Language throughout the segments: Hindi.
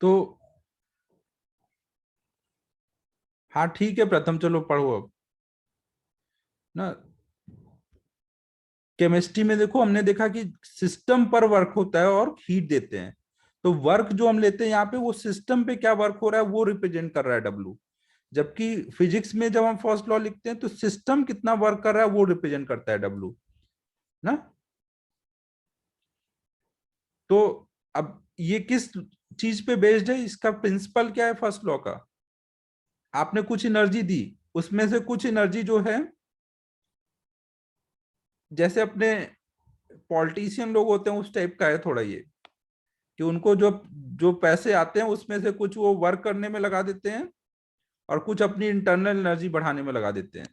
तो हाँ ठीक है प्रथम, चलो पढ़ो अब ना। केमिस्ट्री में देखो, हमने देखा कि सिस्टम पर वर्क होता है और हीट देते हैं। तो वर्क जो हम लेते हैं यहाँ पे, वो सिस्टम पे क्या वर्क हो रहा है वो रिप्रेजेंट कर रहा है डब्ल्यू। जबकि फिजिक्स में जब हम फर्स्ट लॉ लिखते हैं तो सिस्टम कितना वर्क कर रहा है वो रिप्रेजेंट करता है डब्ल्यू ना। तो अब ये किस चीज पे बेस्ड है, इसका प्रिंसिपल क्या है फर्स्ट लॉ का? आपने कुछ एनर्जी दी, उसमें से कुछ एनर्जी जो है, जैसे अपने पॉलिटिशियन लोग होते हैं उस टाइप का है थोड़ा ये, कि उनको जो जो पैसे आते हैं उसमें से कुछ वो वर्क करने में लगा देते हैं और कुछ अपनी इंटरनल एनर्जी बढ़ाने में लगा देते हैं।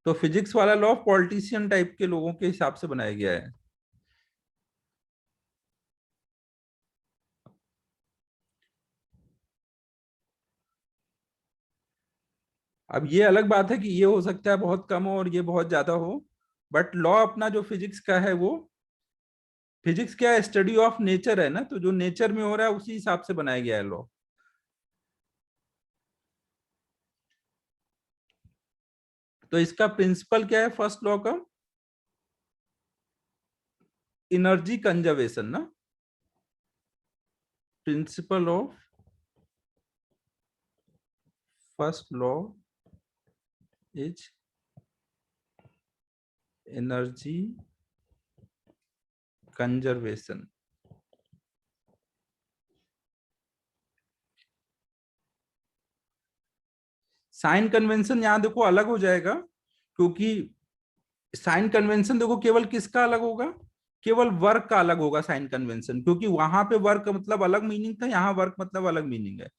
तो फिजिक्स वाला लॉ पॉलिटिशियन टाइप के लोगों के हिसाब से बनाया गया है। अब ये अलग बात है कि ये हो सकता है बहुत कम हो और ये बहुत ज्यादा हो, बट लॉ अपना जो फिजिक्स का है वो, फिजिक्स क्या है, स्टडी ऑफ नेचर है ना, तो जो नेचर में हो रहा है उसी हिसाब से बनाया गया है लॉ। तो इसका प्रिंसिपल क्या है फर्स्ट लॉ का? एनर्जी कंजर्वेशन ना। Principle of first law is energy conservation. Sign convention यहां देखो अलग हो जाएगा, क्योंकि साइन कन्वेंशन देखो केवल किसका अलग होगा, केवल वर्क का अलग होगा साइन कन्वेंशन, क्योंकि वहां पे वर्क मतलब अलग मीनिंग था, यहाँ वर्क मतलब अलग मीनिंग है।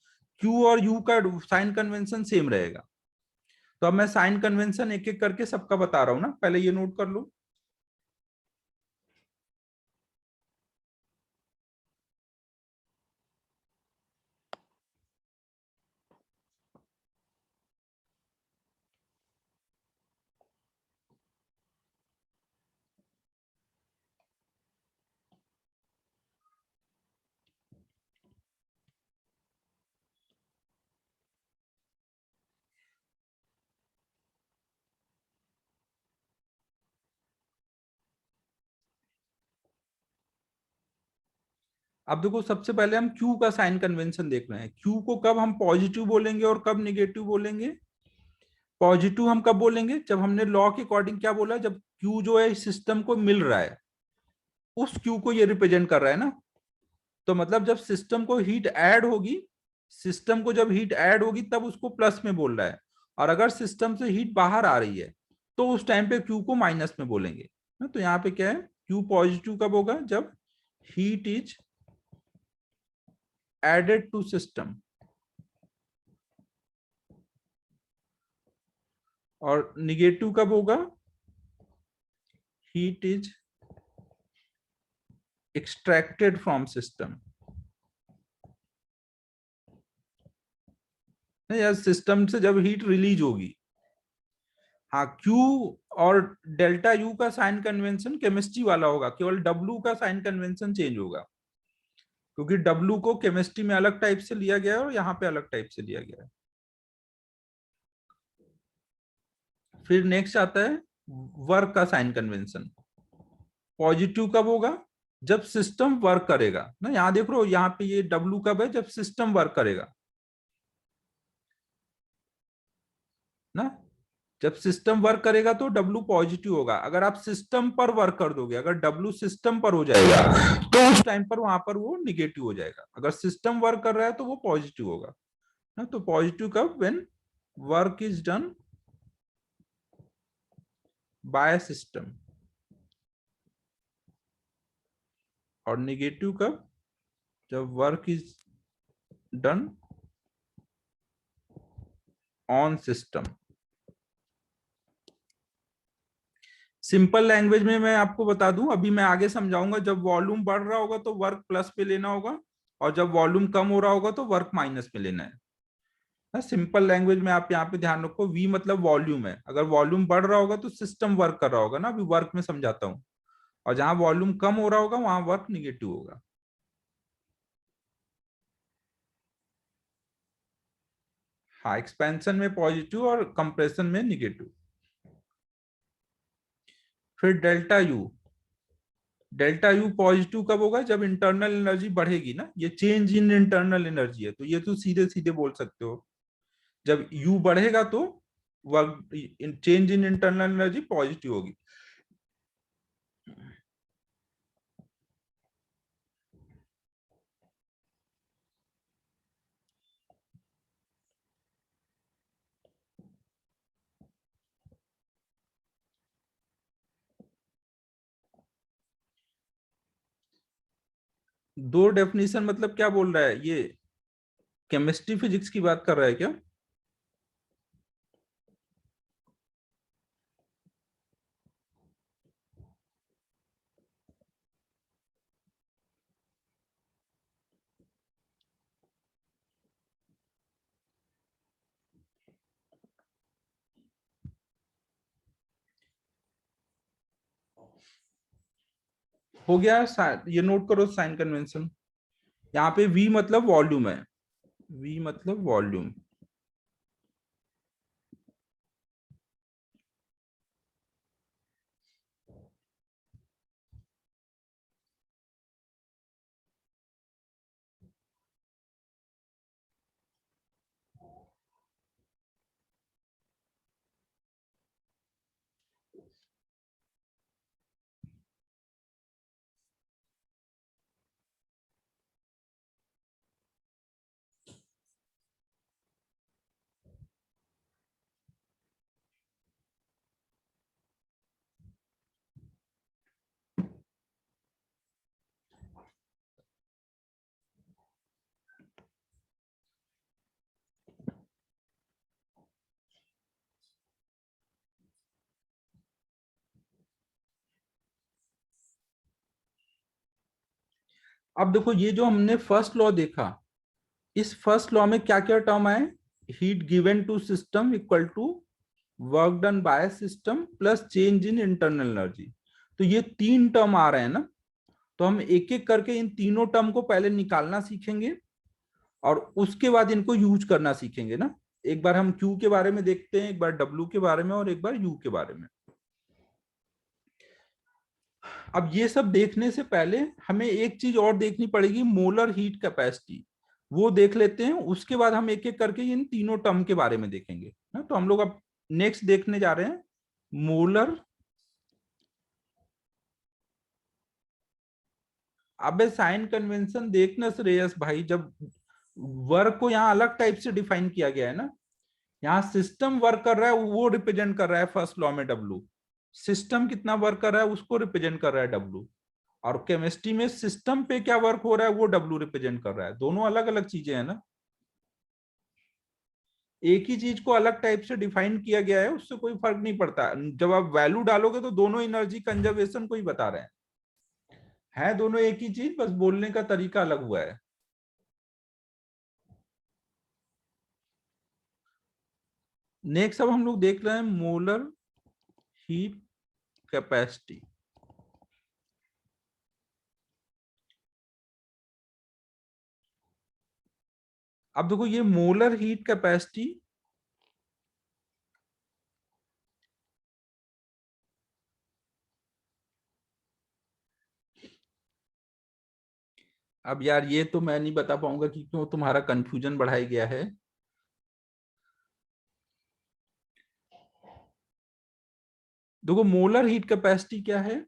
क्यू और यू का साइन कन्वेंशन सेम रहेगा। तो अब मैं साइन कन्वेंशन एक एक करके सबका बता रहा हूं ना, पहले ये नोट कर लो। अब देखो सबसे पहले हम क्यू का साइन कन्वेंशन देख रहे हैं। क्यू को कब हम पॉजिटिव बोलेंगे और कब निगेटिव बोलेंगे? पॉजिटिव हम कब बोलेंगे, जब हमने लॉ के अकॉर्डिंग क्या बोला, जब क्यू जो है सिस्टम को मिल रहा है, उस क्यू को ये रिप्रेजेंट कर रहा है ना। तो मतलब जब सिस्टम को हीट ऐड होगी, सिस्टम को जब हीट ऐड होगी तब उसको प्लस में बोल रहा है, और अगर सिस्टम से हीट बाहर आ रही है तो उस टाइम पे क्यू को माइनस में बोलेंगे ना। तो यहाँ पे क्या है, क्यू पॉजिटिव कब होगा, जब heat is added to system, और निगेटिव कब होगा, heat is extracted from system, या सिस्टम से जब हीट रिलीज होगी। हाँ, क्यू और डेल्टा यू का साइन कन्वेंशन केमिस्ट्री वाला होगा, केवल डब्ल्यू का साइन कन्वेंशन चेंज होगा, क्योंकि डब्ल्यू को केमिस्ट्री में अलग टाइप से लिया गया है और यहाँ पे अलग टाइप से लिया गया है। फिर नेक्स्ट आता है वर्क का साइन कन्वेंशन। पॉजिटिव कब होगा, जब सिस्टम वर्क करेगा ना। यहाँ देख लो, यहाँ पे ये डब्ल्यू कब है, जब सिस्टम वर्क करेगा ना। जब सिस्टम वर्क करेगा तो डब्ल्यू पॉजिटिव होगा। अगर आप सिस्टम पर वर्क कर दोगे, अगर डब्ल्यू सिस्टम पर हो जाएगा तो उस टाइम पर वहां पर वो निगेटिव हो जाएगा। अगर सिस्टम वर्क कर रहा है तो वो पॉजिटिव होगा ना। तो पॉजिटिव कब, when work is done by system, और निगेटिव कब, जब work is done on system. Simple language में मैं आपको बता दूं, अभी मैं आगे समझाऊंगा, जब वॉल्यूम बढ़ रहा होगा तो वर्क प्लस पे लेना होगा, और जब वॉल्यूम कम हो रहा होगा तो वर्क माइनस में लेना है। सिंपल लैंग्वेज में आप यहाँ पे ध्यान रखो, वी मतलब वॉल्यूम है, अगर वॉल्यूम बढ़ रहा होगा तो सिस्टम वर्क कर रहा होगा ना, अभी वर्क में समझाता हूँ, और जहां वॉल्यूम कम हो रहा होगा वहां वर्क निगेटिव होगा। हाँ, एक्सपेंशन में पॉजिटिव और कंप्रेशन में निगेटिव। फिर delta U, delta U positive कब होगा? जब इंटरनल एनर्जी बढ़ेगी ना, ये चेंज इन इंटरनल एनर्जी है, तो ये तो सीधे सीधे बोल सकते हो, जब यू बढ़ेगा तो work change in internal energy positive होगी। दो डेफिनेशन मतलब क्या बोल रहा है ये? केमिस्ट्री फिजिक्स की बात कर रहा है क्या? हो गया। ये नोट करो साइन कन्वेंशन। यहाँ पे V मतलब वॉल्यूम है, V मतलब वॉल्यूम। अब देखो, ये जो हमने फर्स्ट लॉ देखा, इस फर्स्ट लॉ में क्या क्या टर्म आए? Heat given to system equal to work done by system plus change in internal energy. तो ये तीन टर्म आ रहे हैं ना, तो हम एक एक करके इन तीनों टर्म को पहले निकालना सीखेंगे और उसके बाद इनको यूज करना सीखेंगे ना। एक बार हम Q के बारे में देखते हैं, एक बार W के बारे में और एक बार U के बारे में। अब ये सब देखने से पहले हमें एक चीज और देखनी पड़ेगी, मोलर हीट कैपेसिटी। वो देख लेते हैं, उसके बाद हम एक एक करके इन तीनों टर्म के बारे में देखेंगे ना। तो हम लोग अब नेक्स्ट देखने जा रहे हैं मोलर। अबे साइन कन्वेंशन देखना श्रेयस भाई, जब वर्क को यहाँ अलग टाइप से डिफाइन किया गया है ना, यहाँ सिस्टम वर्क कर रहा है वो रिप्रेजेंट कर रहा है फर्स्ट लॉ में W। सिस्टम कितना वर्क कर रहा है उसको रिप्रेजेंट कर रहा है W। और केमिस्ट्री में सिस्टम पे क्या वर्क हो रहा है वो W रिप्रेजेंट कर रहा है। दोनों अलग अलग चीजें हैं ना, एक ही चीज को अलग टाइप से डिफाइन किया गया है, उससे कोई फर्क नहीं पड़ता। जब आप वैल्यू डालोगे तो दोनों एनर्जी कंजर्वेशन को ही बता रहे हैं, है दोनों एक ही चीज, बस बोलने का तरीका अलग हुआ है। नेक्स्ट अब हम लोग देख रहे हैं मोलर हीट कैपेसिटी। अब देखो ये मोलर हीट कैपेसिटी, अब यार ये तो मैं नहीं बता पाऊंगा कि क्यों तुम्हारा कंफ्यूजन बढ़ाया गया है। देखो मोलर हीट कैपेसिटी क्या है,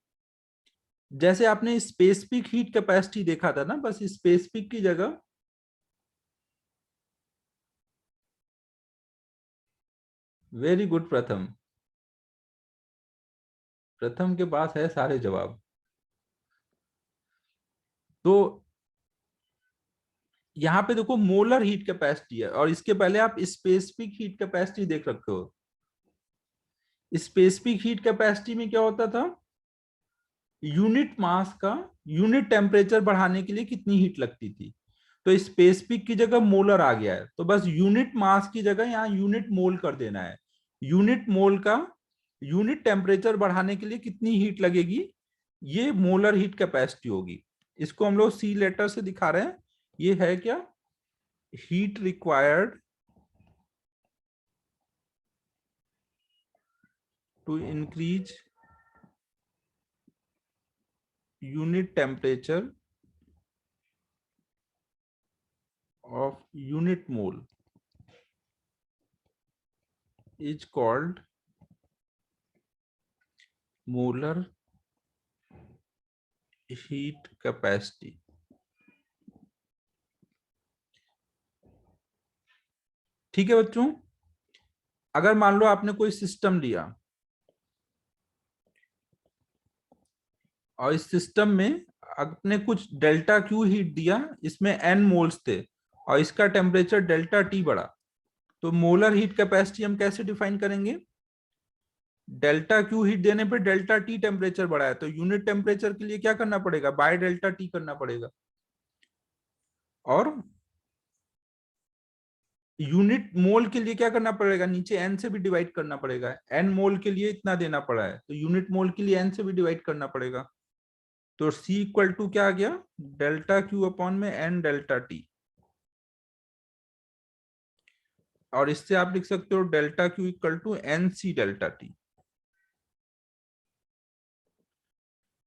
जैसे आपने स्पेसिफिक हीट कैपेसिटी देखा था ना, बस स्पेसिफिक की जगह वेरी गुड प्रथम, प्रथम के पास है सारे जवाब। तो यहाँ पे देखो मोलर हीट कैपेसिटी है और इसके पहले आप स्पेसिफिक हीट कैपेसिटी देख रखे हो। स्पेसिफिक हीट कैपेसिटी में क्या होता था, यूनिट मास का यूनिट टेम्परेचर बढ़ाने के लिए कितनी हीट लगती थी। तो स्पेसिफिक की जगह मोलर आ गया है, तो बस यूनिट मास की जगह यहाँ यूनिट मोल कर देना है। यूनिट मोल का यूनिट टेम्परेचर बढ़ाने के लिए कितनी हीट लगेगी, ये मोलर हीट कैपेसिटी होगी। इसको हम लोग सी लेटर से दिखा रहे हैं। ये है क्या, heat required to increase unit temperature of unit mole is called molar heat capacity. ठीक है बच्चों, अगर मान लो आपने कोई सिस्टम लिया और इस सिस्टम में आपने कुछ डेल्टा क्यू हीट दिया, इसमें एन मोल्स थे और इसका टेम्परेचर डेल्टा टी बढ़ा, तो मोलर हीट कैपेसिटी हम कैसे डिफाइन करेंगे? डेल्टा क्यू हीट देने पे डेल्टा टी टेम्परेचर बढ़ा है तो यूनिट टेम्परेचर के लिए क्या करना पड़ेगा? बाय डेल्टा टी करना पड़ेगा। और यूनिट मोल के लिए क्या करना पड़ेगा? नीचे एन से भी डिवाइड करना पड़ेगा। एन मोल के लिए इतना देना पड़ा है तो यूनिट मोल के लिए एन से भी डिवाइड करना पड़ेगा। तो C इक्वल टू क्या आ गया? डेल्टा क्यू अपॉन में एन डेल्टा टी। और इससे आप लिख सकते हो delta Q equal to n C delta T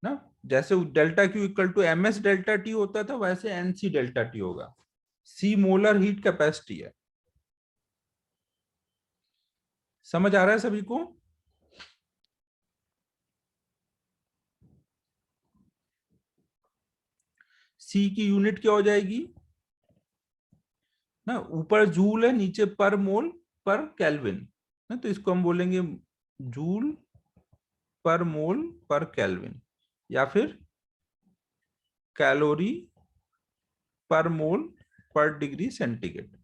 ना। जैसे delta Q equal to m s delta T होता था वैसे एन सी डेल्टा टी होगा। सी मोलर हीट कैपेसिटी है। समझ आ रहा है सभी को? सी की यूनिट क्या हो जाएगी ना? ऊपर जूल है, नीचे पर मोल पर केल्विन ना, तो इसको हम बोलेंगे जूल पर मोल पर केल्विन या फिर कैलोरी पर मोल पर डिग्री सेंटीग्रेड।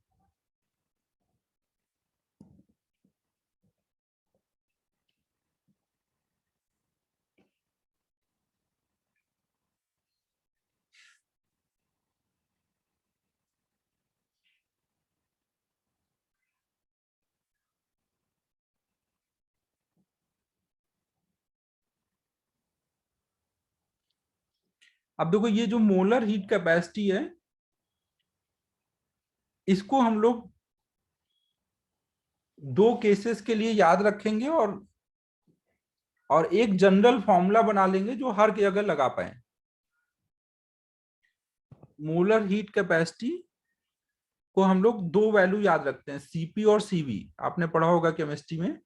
अब देखो ये जो मोलर हीट कैपेसिटी है इसको हम लोग दो केसेस के लिए याद रखेंगे और एक जनरल फॉर्मूला बना लेंगे जो हर जगह लगा पाए। मोलर हीट कैपेसिटी को हम लोग दो वैल्यू याद रखते हैं, सीपी और सीवी। आपने पढ़ा होगा केमिस्ट्री में,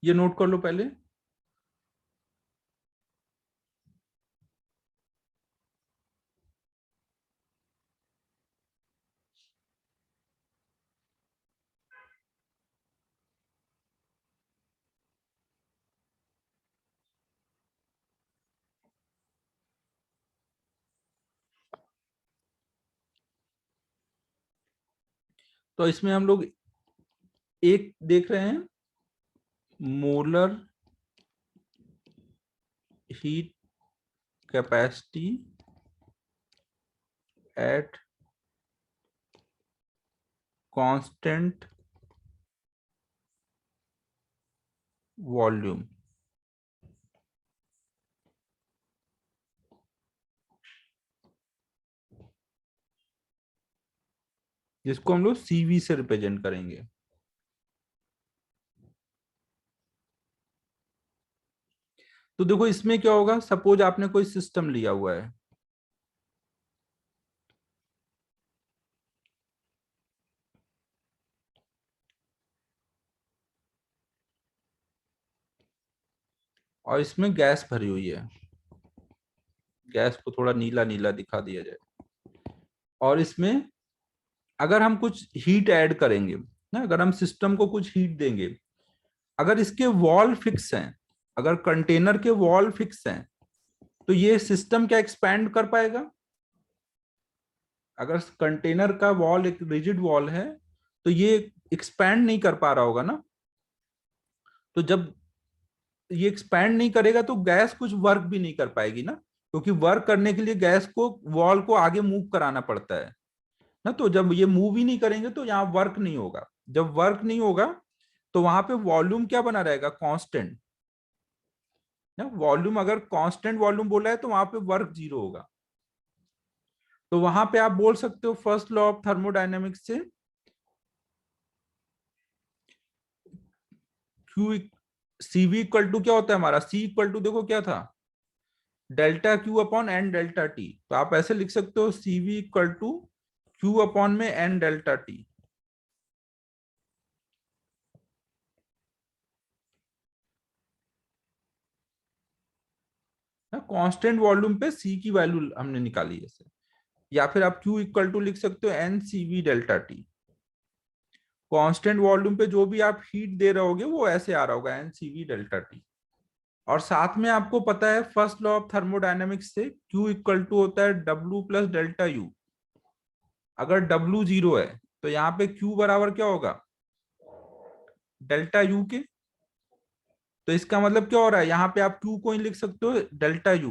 ये नोट कर लो पहले। तो इसमें हम लोग एक देख रहे हैं molar heat capacity at constant volume. जिसको हम लोग सीवी से रिप्रेजेंट करेंगे। तो देखो इसमें क्या होगा, सपोज आपने कोई सिस्टम लिया हुआ है और इसमें गैस भरी हुई है, गैस को थोड़ा नीला नीला दिखा दिया जाए, और इसमें अगर हम कुछ हीट ऐड करेंगे ना, अगर हम सिस्टम को कुछ हीट देंगे, अगर इसके वॉल फिक्स हैं, अगर कंटेनर के वॉल फिक्स हैं तो ये सिस्टम क्या एक्सपैंड कर पाएगा? अगर कंटेनर का वॉल एक रिजिड वॉल है तो ये एक्सपैंड नहीं कर पा रहा होगा ना। तो जब ये एक्सपैंड नहीं करेगा तो गैस कुछ वर्क भी नहीं कर पाएगी ना, क्योंकि वर्क करने के लिए गैस को वॉल को आगे मूव कराना पड़ता है ना। तो जब ये मूव ही नहीं करेंगे तो यहाँ वर्क नहीं होगा। जब वर्क नहीं होगा तो वहां पे वॉल्यूम क्या बना रहेगा? कांस्टेंट ना। वॉल्यूम अगर कांस्टेंट वॉल्यूम बोला है तो वहां पे वर्क जीरो होगा। तो वहां पे आप बोल सकते हो फर्स्ट लॉ ऑफ थर्मोडायनेमिक्स से Q CV इक्वल टू क्या होता है हमारा, C इक्वल टू देखो क्या था, delta Q upon N delta T. तो आप ऐसे लिख सकते हो CV equal to Q upon में N delta T. Constant volume पे C की वैल्यू हमने निकाली जैसे, या फिर आप Q इक्वल टू लिख सकते हो n CV delta T. Constant volume पे जो भी आप हीट दे रहे होगे वो ऐसे आ रहा होगा एन CV डेल्टा टी। और साथ में आपको पता है फर्स्ट लॉ ऑफ थर्मोडायनेमिक्स से Q इक्वल टू होता है W प्लस डेल्टा U। अगर W जीरो है तो यहाँ पे Q बराबर क्या होगा, डेल्टा U के। तो इसका मतलब क्या हो रहा है, यहाँ पे आप Q को ही लिख सकते हो डेल्टा U।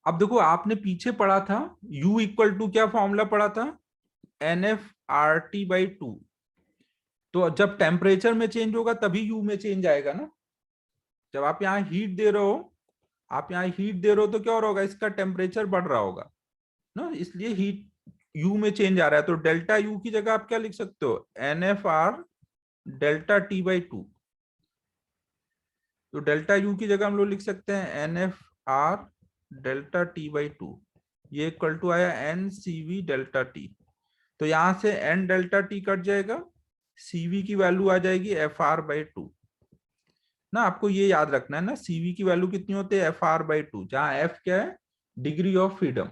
अब देखो आपने पीछे पढ़ा था U इक्वल टू क्या फॉर्मूला पढ़ा था, NF/RT/2। तो जब टेम्परेचर में चेंज होगा तभी यू में चेंज आएगा ना। जब आप यहाँ हीट दे रहे हो, आप यहाँ हीट दे रहे हो तो क्या हो रहा होगा, इसका टेम्परेचर बढ़ रहा होगा ना, इसलिए हीट यू में चेंज आ रहा है। तो डेल्टा यू की जगह आप क्या लिख सकते हो, NF/R डेल्टा T/2। तो डेल्टा यू की जगह हम लोग लिख सकते हैं NF/R डेल्टा T/2। ये इक्वल टू आया NCV डेल्टा टी। तो यहां से N डेल्टा टी कट जाएगा, CV की वैल्यू आ जाएगी FR/2 ना। आपको ये याद रखना है ना, CV की वैल्यू कितनी होती है, FR/2, जहां F क्या है, डिग्री ऑफ फ्रीडम।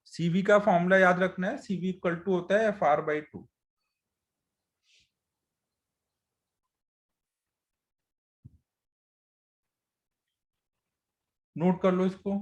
CV का फॉर्मूला याद रखना है, CV इक्वल टू होता है FR/2। नोट कर लो इसको।